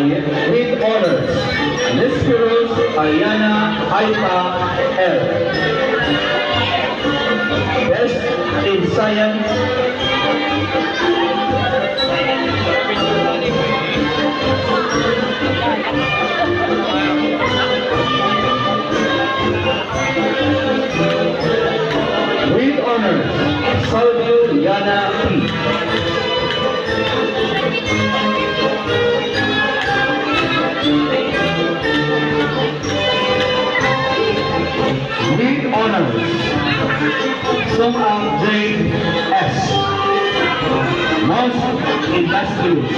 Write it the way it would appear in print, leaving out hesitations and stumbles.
with honors, Miss Cruz Ariana Aipa L. Best in Science, with honors, Salvio Liana P. With honors, Sung-Ang J. S. Most Industrious.